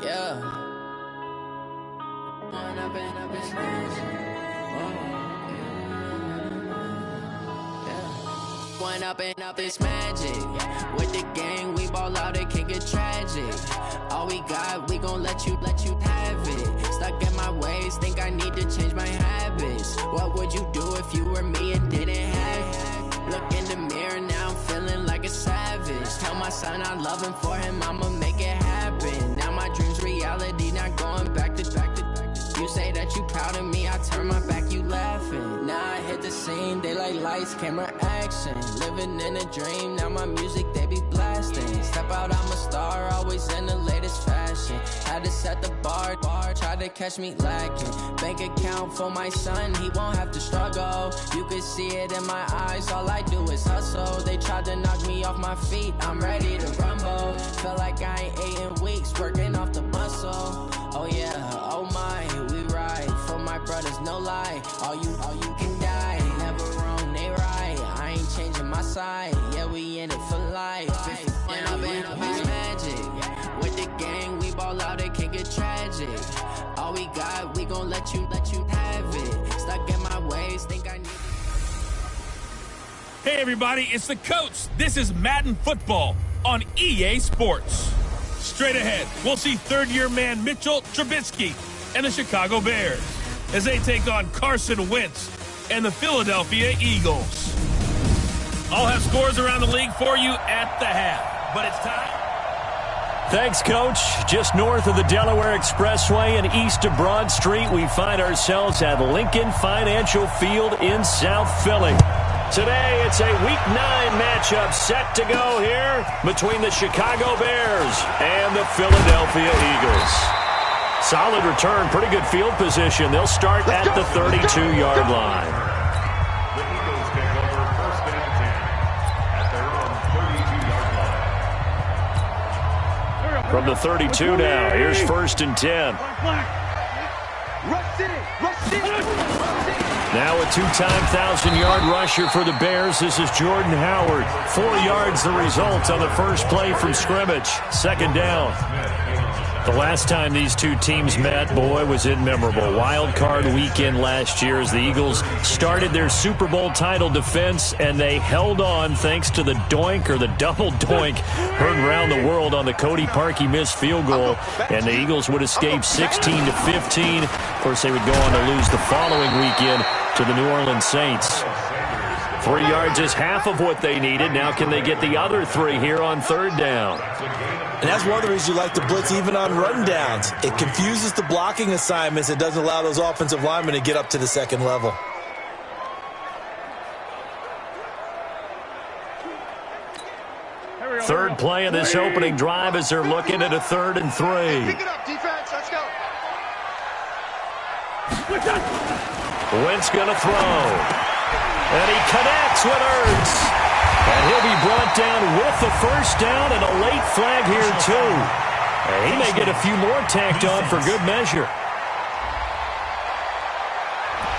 Yeah. One up and up is magic. With the gang, we ball out, it can get tragic. All we got, we gon' let you have it. Stuck in my ways, think I need to change my habits. What would you do if you were me and didn't have it? Look in the mirror, now I'm feeling like a savage. Tell my son I love him, for him I'ma make it happen. Now my dream's reality, not going back to. You say that you proud of me, I turn my back, you laughing. Now I hit the scene, they like lights, camera, action. Living in a dream, now my music, they be blasting. Step out, I'm a star, always in the latest fashion. Had to set the bar, try to catch me lacking. Bank account for my son, he won't have to struggle. You can see it in my eyes, all I do is hustle. They tried to knock me off my feet, I'm ready to rumble. Feel like I ain't ate in weeks, working off the muscle. Oh yeah, oh my, we ride for my brothers, no lie. All you can die, never wrong, they right. I ain't changing my side, yeah, we in it for life. And up is magic. With the gang, we ball out, it can get tragic. All we got, we gon' let you have it. Stuck in my ways, think I need. Hey everybody, it's the coach. This is Madden Football on EA Sports. Straight ahead, we'll see third-year man Mitchell Trubisky and the Chicago Bears as they take on Carson Wentz and the Philadelphia Eagles. I'll have scores around the league for you at the half, but it's time. Thanks, Coach. Just north of the Delaware Expressway and east of Broad Street, we find ourselves at Lincoln Financial Field in South Philly. Today, it's a Week 9 matchup set to go here between the Chicago Bears and the Philadelphia Eagles. Solid return, pretty good field position. They'll start at the 32-yard line. The Eagles take over first and 10 at their own 32-yard line. From the 32 now, here's first and 10. Now a two-time 1,000-yard rusher for the Bears. This is Jordan Howard. 4 yards the result on the first play from scrimmage. Second down. The last time these two teams met, boy, was it memorable. Wild card weekend last year as the Eagles started their Super Bowl title defense, and they held on thanks to the doink or the double doink heard around the world on the Cody Parkey missed field goal, and the Eagles would escape 16-15. Of course, they would go on to lose the following weekend to the New Orleans Saints. 3 yards is half of what they needed. Now can they get the other 3 here on third down? And that's one of the reasons you like to blitz even on run downs. It confuses the blocking assignments. It doesn't allow those offensive linemen to get up to the second level. Third play of this opening drive as they're looking at a 3rd and 3. Pick it up, defense. Let's go. Wentz going to throw. And he connects with Ertz. And he'll be brought down with the first down and a late flag here, too. And he may get a few more tacked on for good measure.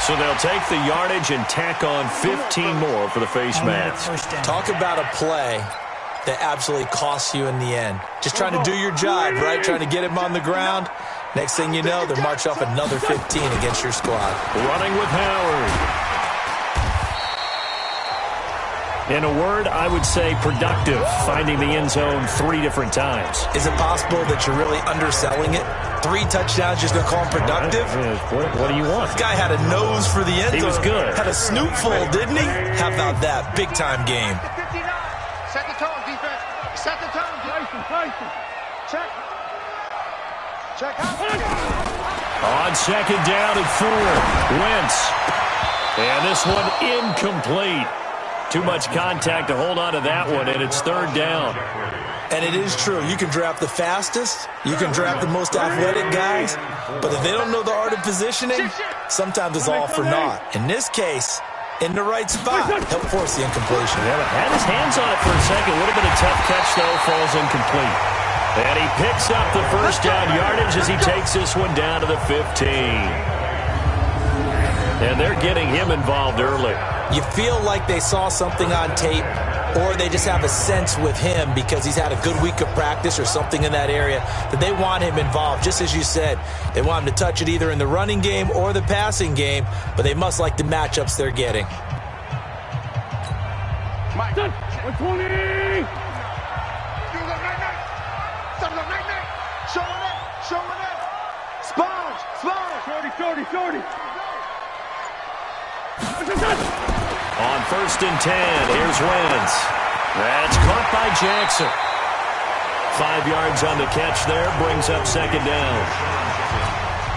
So they'll take the yardage and tack on 15 more for the face mask. Talk about a play that absolutely costs you in the end. Just trying to do your job, right? Trying to get him on the ground. Next thing you know, they march off another 15 against your squad. Running with Howard. In a word, I would say productive, finding the end zone 3 different times. Is it possible that you're really underselling it? 3 touchdowns, just going to call him productive? What do you want? This guy had a nose for the end zone. He was good. Had a snoot full, didn't he? How about that? Big-time game. Set the tone, defense. Set the tone. Check. Check out. On second down and 4, Wentz. And this one incomplete. Too much contact to hold on to that one, and it's third down. And it is true. You can draft the fastest. You can draft the most athletic guys. But if they don't know the art of positioning, sometimes it's all for naught. In this case, in the right spot, help force the incompletion. Yeah, had his hands on it for a second. A little bit of tough catch, though, falls incomplete. And he picks up the first down yardage as he takes this one down to the 15. And they're getting him involved early. You feel like they saw something on tape or they just have a sense with him because he's had a good week of practice or something in that area that they want him involved. Just as you said, they want him to touch it either in the running game or the passing game, but they must like the matchups they're getting. Mike, 120! Showing it! Sponge! Shorty! On 1st and 10, here's Wentz. That's caught by Jackson. 5 yards on the catch there, brings up 2nd down.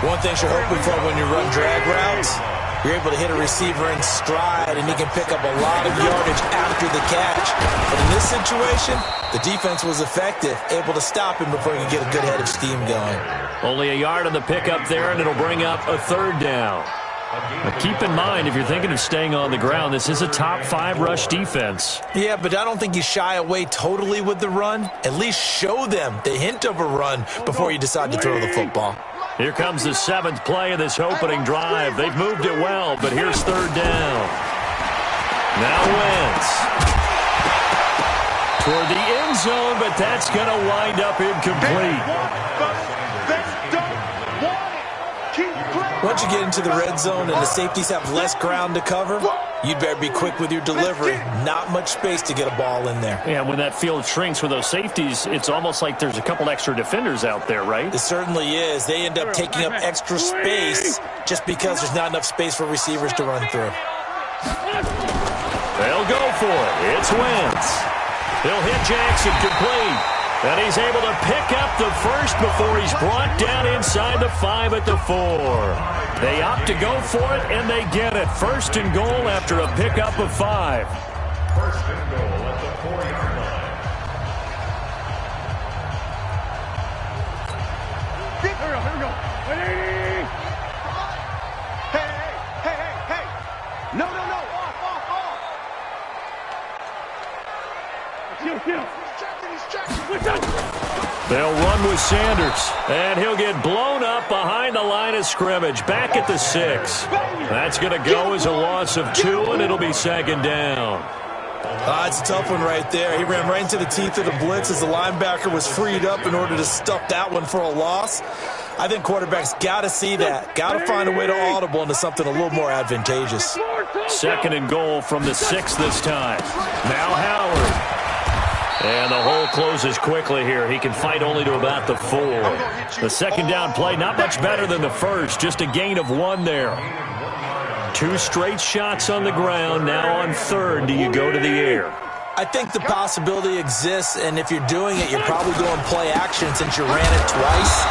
One thing you're hoping for when you run drag routes, you're able to hit a receiver in stride, and he can pick up a lot of yardage after the catch. But in this situation, the defense was effective, able to stop him before he could get a good head of steam going. Only a yard on the pickup there, and it'll bring up a 3rd down. But keep in mind, if you're thinking of staying on the ground, this is a top 5 rush defense. Yeah, but I don't think you shy away totally with the run. At least show them the hint of a run before you decide to throw the football. Here comes the 7th play of this opening drive. They've moved it well, but here's 3rd down. Now Wentz. Toward the end zone, but that's going to wind up incomplete. Once you get into the red zone and the safeties have less ground to cover, you'd better be quick with your delivery. Not much space to get a ball in there. Yeah, when that field shrinks with those safeties, it's almost like there's a couple extra defenders out there, right? It certainly is. They end up taking up extra space just because there's not enough space for receivers to run through. They'll go for it. It's Wentz. He'll hit Jackson complete. And he's able to pick up the first before he's brought down inside the 5 at the 4. They opt to go for it, and they get it. 1st and goal after a pickup of 5. 1st and goal at the 4-yard line. Here we go. Hey. No. Off. They'll run with Sanders, and he'll get blown up behind the line of scrimmage, back at the 6. That's going to go as a loss of 2, and it'll be 2nd down. It's a tough one right there. He ran right into the teeth of the blitz as the linebacker was freed up in order to stuff that one for a loss. I think quarterbacks got to see that. Got to find a way to audible into something a little more advantageous. 2nd and goal from the 6 this time. Now Howard. And the hole closes quickly here. He can fight only to about the 4. The 2nd down play, not much better than the first. Just a gain of 1 there. 2 straight shots on the ground. Now on 3rd, do you go to the air? I think the possibility exists, and if you're doing it, you're probably going play action since you ran it twice.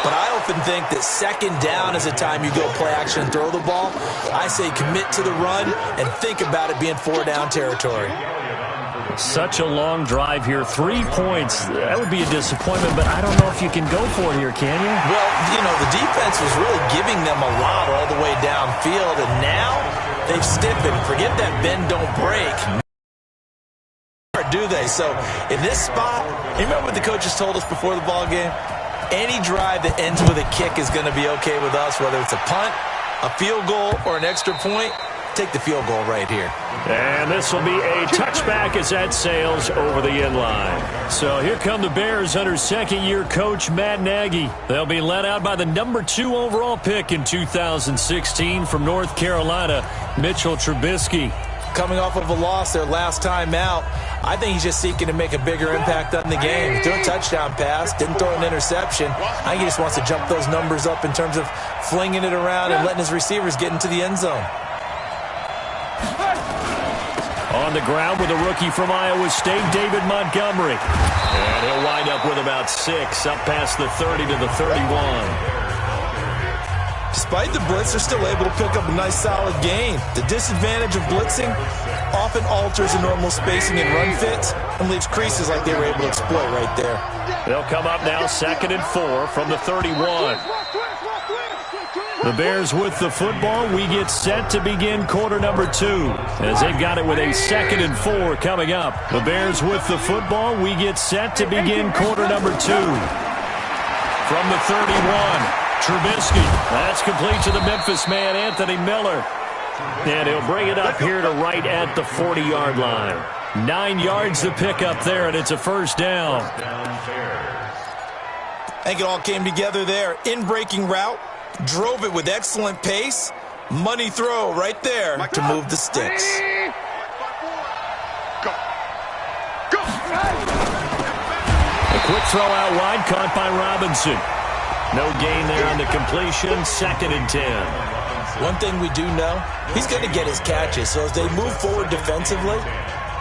But I often think that 2nd down is a time you go play action and throw the ball. I say commit to the run and think about it being 4-down territory. Such a long drive here. 3 points. That would be a disappointment, but I don't know if you can go for it here, can you? Well, the defense was really giving them a lot all the way downfield, and now they've stiffened. Forget that bend, don't break. Do they? So in this spot, you remember what the coaches told us before the ball game? Any drive that ends with a kick is going to be okay with us, whether it's a punt, a field goal, or an extra point. Take the field goal right here. And this will be a touchback as that sails over the end line. So here come the Bears under 2nd-year coach Matt Nagy. They'll be led out by the number 2 overall pick in 2016 from North Carolina, Mitchell Trubisky. Coming off of a loss their last time out, I think he's just seeking to make a bigger impact on the game. Threw a touchdown pass, didn't throw an interception. I think he just wants to jump those numbers up in terms of flinging it around and letting his receivers get into the end zone. On the ground with a rookie from Iowa State, David Montgomery. And he'll wind up with about 6, up past the 30 to the 31. Despite the blitz, they're still able to pick up a nice solid gain. The disadvantage of blitzing often alters the normal spacing and run fits and leaves creases like they were able to exploit right there. They'll come up now 2nd and 4 from the 31. The Bears with the football. We get set to begin quarter number 2 as they've got it with a 2nd and 4 coming up. The Bears with the football. We get set to begin quarter number 2. From the 31, Trubisky. That's complete to the Memphis man, Anthony Miller. And he'll bring it up here to right at the 40-yard line. 9 yards to pick up there, and it's a first down. I think it all came together there. In-breaking route, drove it with excellent pace. Money throw right there to move the sticks. Go. Go. A quick throw out wide, caught by Robinson. No gain there on the completion, 2nd and 10. One thing we do know, he's going to get his catches. So as they move forward defensively,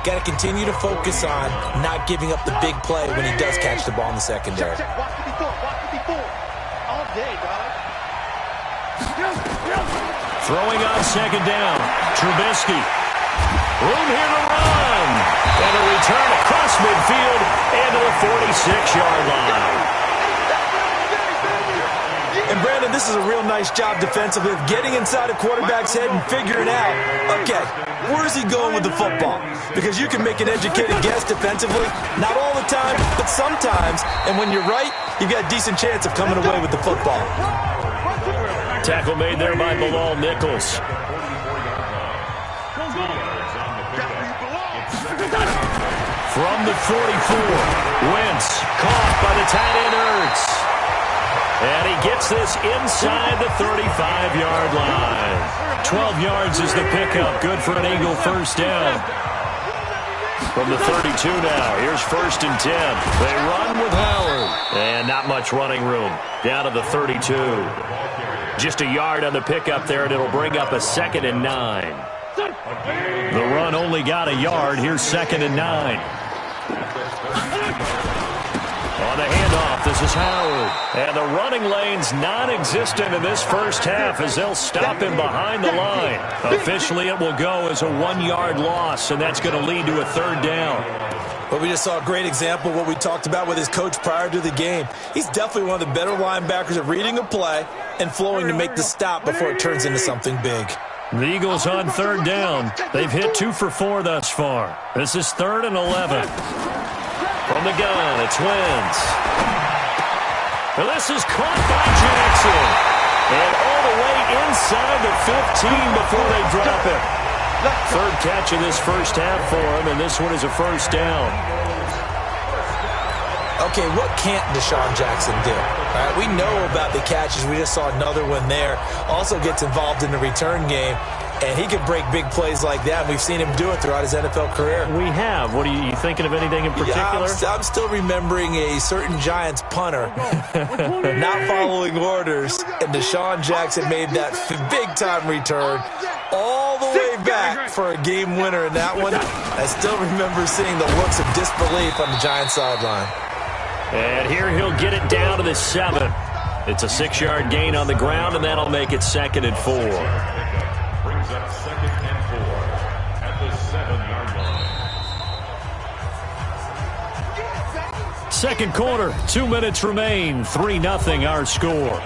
got to continue to focus on not giving up the big play when he does catch the ball in the secondary. Check. Watch 54. Watch 54. All day, dog. Throwing on 2nd down, Trubisky. Room here to run. And a return across midfield and to the 46-yard line. And Brandon, this is a real nice job defensively of getting inside a quarterback's head and figuring out, okay, where's he going with the football? Because you can make an educated guess defensively, not all the time, but sometimes. And when you're right, you've got a decent chance of coming away with the football. Tackle made there by Bilal Nichols. From the 44, Wentz caught by the tight end Ertz. And he gets this inside the 35-yard line. 12 yards is the pickup. Good for an Eagle first down. From the 32 now, here's 1st and 10. They run with Howard. And not much running room. Down to the 32. Just a yard on the pickup there, and it'll bring up a 2nd and 9. The run only got a yard. Here's 2nd and 9. On the handoff, this is Howard. And the running lane's non-existent in this first half as they'll stop him behind the line. Officially, it will go as a 1-yard loss, and that's going to lead to a 3rd down. But we just saw a great example of what we talked about with his coach prior to the game. He's definitely one of the better linebackers at reading a play and flowing to make the stop before it turns into something big. The Eagles on 3rd down. They've hit 2 for 4 thus far. This is 3rd and 11. From the gun, it's Wentz. And this is caught by Jackson. And all the way inside the 15 before they drop it. 3rd catch of this first half for him, and this one is a first down. Okay, what can't Deshaun Jackson do? All right, we know about the catches. We just saw another one there. Also gets involved in the return game, and he can break big plays like that. We've seen him do it throughout his NFL career. We have. What are you thinking of anything in particular? Yeah, I'm still remembering a certain Giants punter not following orders, and Deshaun Jackson made that big-time return all the way back for a game winner in that one. I still remember seeing the looks of disbelief on the Giants sideline. And here he'll get it down to the 7. It's a 6-yard gain on the ground, and that'll make it 2nd and 4. Brings up 2nd and 4 at the 7-yard line. Second quarter, 2 minutes remain. 3-0 our score.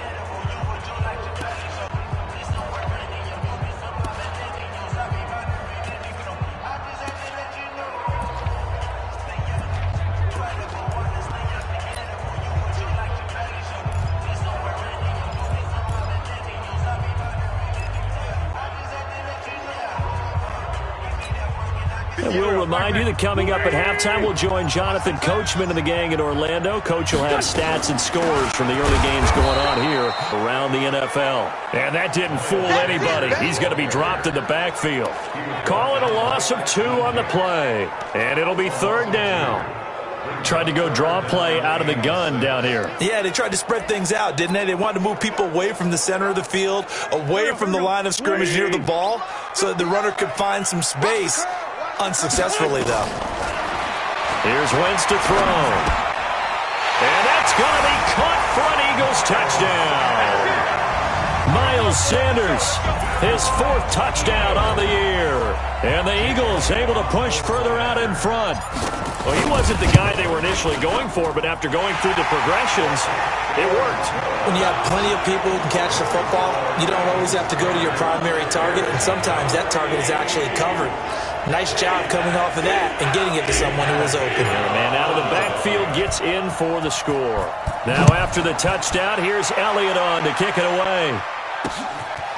We'll remind you that coming up at halftime, we'll join Jonathan Coachman and the gang in Orlando. Coach will have stats and scores from the early games going on here around the NFL. And that didn't fool anybody. He's going to be dropped in the backfield. Call it a loss of 2 on the play. And it'll be 3rd down. Tried to go draw play out of the gun down here. Yeah, they tried to spread things out, didn't they? They wanted to move people away from the center of the field, away from the line of scrimmage near the ball, so that the runner could find some space. Unsuccessfully, though. Here's Wentz to throw. And that's going to be caught for an Eagles touchdown. Miles Sanders, his 4th touchdown on the year. And the Eagles able to push further out in front. Well, he wasn't the guy they were initially going for, but after going through the progressions, it worked. When you have plenty of people who can catch the football, you don't always have to go to your primary target, and sometimes that target is actually covered. Nice job coming off of that and getting it to someone who was open. And a man out of the backfield gets in for the score. Now after the touchdown, here's Elliott on to kick it away.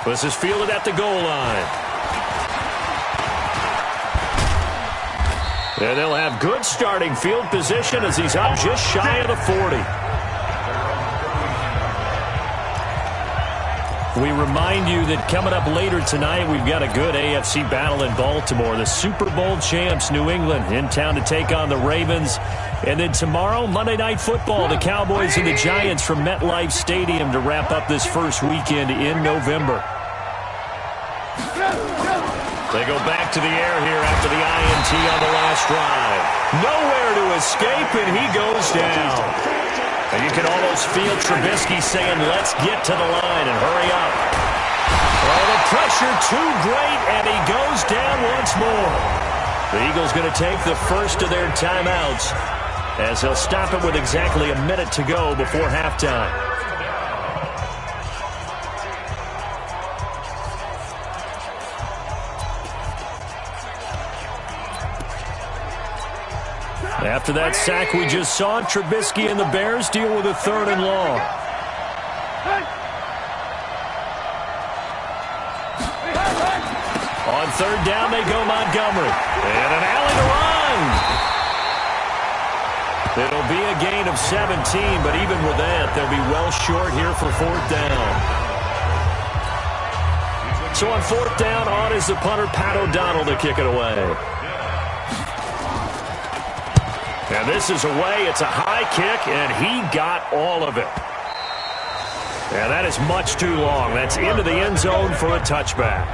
This is fielded at the goal line. And they'll have good starting field position as he's up just shy of the 40. We remind you that coming up later tonight, we've got a good AFC battle in Baltimore. The Super Bowl champs, New England, in town to take on the Ravens. And then tomorrow, Monday Night Football, the Cowboys and the Giants from MetLife Stadium to wrap up this first weekend in November. They go back to the air here after the INT on the last drive. Nowhere to escape, and he goes down. And you can almost feel Trubisky saying, let's get to the line and hurry up. Oh, the pressure too great, and he goes down once more. The Eagles going to take the first of their timeouts as they'll stop it with exactly a minute to go before halftime. After that sack we just saw, Trubisky and the Bears deal with a 3rd and long. On 3rd down, they go Montgomery. And an alley to run. It'll be a gain of 17, but even with that, they'll be well short here for 4th down. So on 4th down, on is the punter, Pat O'Donnell, to kick it away. And this is away. It's a high kick, and he got all of it. And that is much too long. That's into the end zone for a touchback.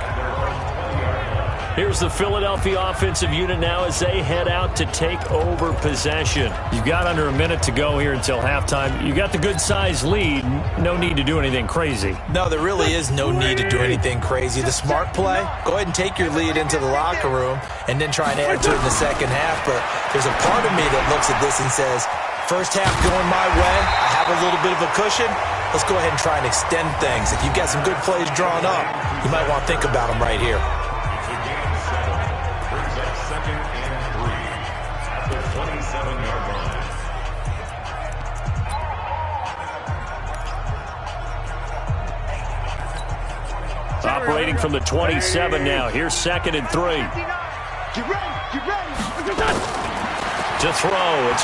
Here's the Philadelphia offensive unit now as they head out to take over possession. You've got under a minute to go here until halftime. You've got the good-sized lead. No need to do anything crazy. No, there really is no need to do anything crazy. The smart play, go ahead and take your lead into the locker room and then try and add to it in the second half. But there's a part of me that looks at this and says, first half going my way, I have a little bit of a cushion. Let's go ahead and try and extend things. If you've got some good plays drawn up, you might want to think about them right here. Operating from the 27 now. Here's 2nd and 3. Get ready. To throw, it's